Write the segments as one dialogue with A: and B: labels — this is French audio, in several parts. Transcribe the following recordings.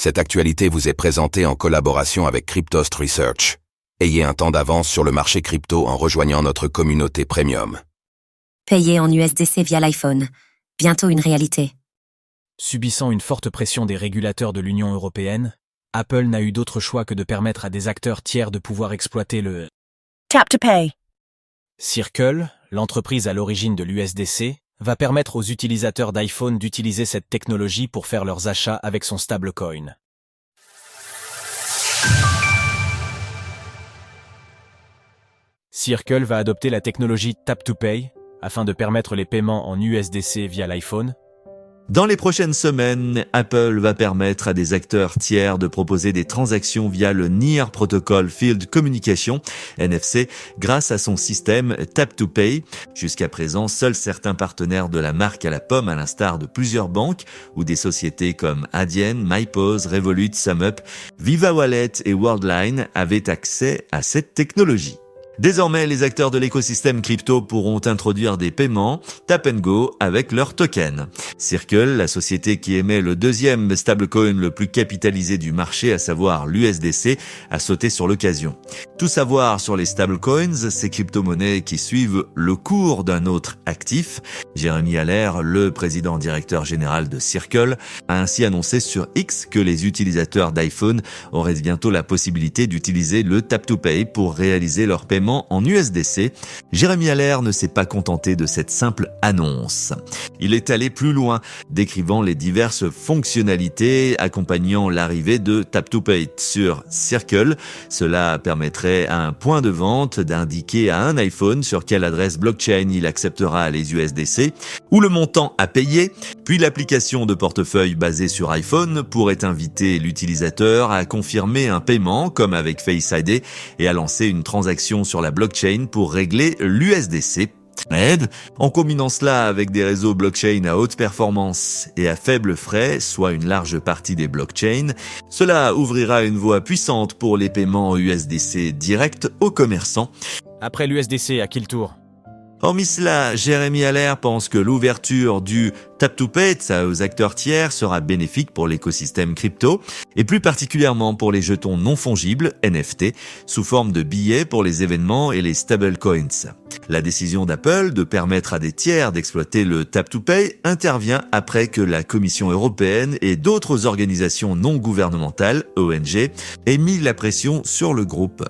A: Cette actualité vous est présentée en collaboration avec Cryptost Research. Ayez un temps d'avance sur le marché crypto en rejoignant notre communauté premium.
B: Payer en USDC via l'iPhone. Bientôt une réalité.
C: Subissant une forte pression des régulateurs de l'Union européenne, Apple n'a eu d'autre choix que de permettre à des acteurs tiers de pouvoir exploiter le
D: Tap to Pay.
C: Circle, l'entreprise à l'origine de l'USDC, va permettre aux utilisateurs d'iPhone d'utiliser cette technologie pour faire leurs achats avec son stablecoin. Circle va adopter la technologie Tap to Pay afin de permettre les paiements en USDC via l'iPhone.
E: Dans les prochaines semaines, Apple va permettre à des acteurs tiers de proposer des transactions via le Near Protocol Field Communication, NFC, grâce à son système Tap to Pay. Jusqu'à présent, seuls certains partenaires de la marque à la pomme, à l'instar de plusieurs banques ou des sociétés comme Adyen, MyPOS, Revolut, SumUp, Viva Wallet et Worldline avaient accès à cette technologie. Désormais, les acteurs de l'écosystème crypto pourront introduire des paiements Tap & Go avec leurs tokens. Circle, la société qui émet le deuxième stablecoin le plus capitalisé du marché, à savoir l'USDC, a sauté sur l'occasion. Tout savoir sur les stablecoins, ces crypto-monnaies qui suivent le cours d'un autre actif. Jeremy Allaire, le président directeur général de Circle, a ainsi annoncé sur X que les utilisateurs d'iPhone auraient bientôt la possibilité d'utiliser le Tap to Pay pour réaliser leurs paiements en USDC. Jeremy Allaire ne s'est pas contenté de cette simple annonce. Il est allé plus loin, décrivant les diverses fonctionnalités accompagnant l'arrivée de Tap to Pay sur Circle. Cela permettrait à un point de vente d'indiquer à un iPhone sur quelle adresse blockchain il acceptera les USDC ou le montant à payer, puis l'application de portefeuille basée sur iPhone pourrait inviter l'utilisateur à confirmer un paiement comme avec Face ID et à lancer une transaction sur la blockchain pour régler l'USDC. En combinant cela avec des réseaux blockchain à haute performance et à faible frais, soit une large partie des blockchains, cela ouvrira une voie puissante pour les paiements USDC directs aux commerçants.
C: Après l'USDC, à qui le tour ?
E: Hormis cela, Jeremy Allaire pense que l'ouverture du Tap to Pay aux acteurs tiers sera bénéfique pour l'écosystème crypto et plus particulièrement pour les jetons non fongibles, NFT, sous forme de billets pour les événements et les stablecoins. La décision d'Apple de permettre à des tiers d'exploiter le Tap to Pay intervient après que la Commission européenne et d'autres organisations non gouvernementales, ONG, aient mis la pression sur le groupe.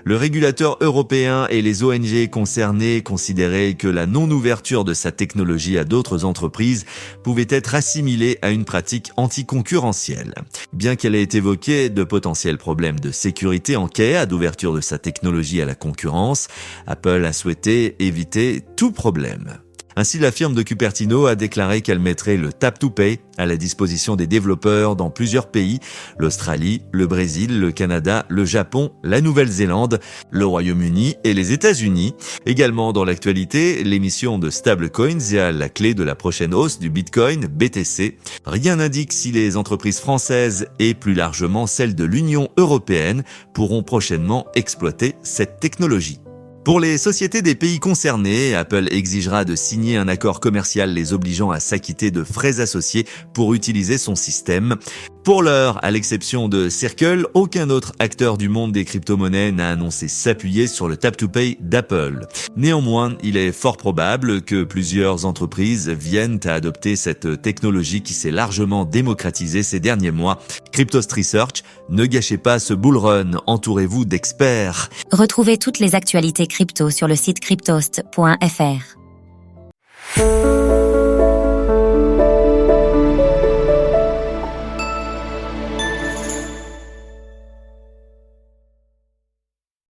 E: Le régulateur européen et les ONG concernées considéraient que la non-ouverture de sa technologie à d'autres entreprises pouvait être assimilée à une pratique anticoncurrentielle. Bien qu'elle ait évoqué de potentiels problèmes de sécurité en cas d'ouverture de sa technologie à la concurrence, Apple a souhaité éviter tout problème. Ainsi, la firme de Cupertino a déclaré qu'elle mettrait le Tap to Pay à la disposition des développeurs dans plusieurs pays, l'Australie, le Brésil, le Canada, le Japon, la Nouvelle-Zélande, le Royaume-Uni et les États-Unis. Également dans l'actualité, l'émission de stablecoins est à la clé de la prochaine hausse du Bitcoin, BTC. Rien n'indique si les entreprises françaises et plus largement celles de l'Union européenne pourront prochainement exploiter cette technologie. Pour les sociétés des pays concernés, Apple exigera de signer un accord commercial les obligeant à s'acquitter de frais associés pour utiliser son système. Pour l'heure, à l'exception de Circle, aucun autre acteur du monde des crypto-monnaies n'a annoncé s'appuyer sur le Tap to Pay d'Apple. Néanmoins, il est fort probable que plusieurs entreprises viennent à adopter cette technologie qui s'est largement démocratisée ces derniers mois. Cryptost Research, ne gâchez pas ce bull run, entourez-vous d'experts.
B: Retrouvez toutes les actualités crypto sur le site cryptost.fr.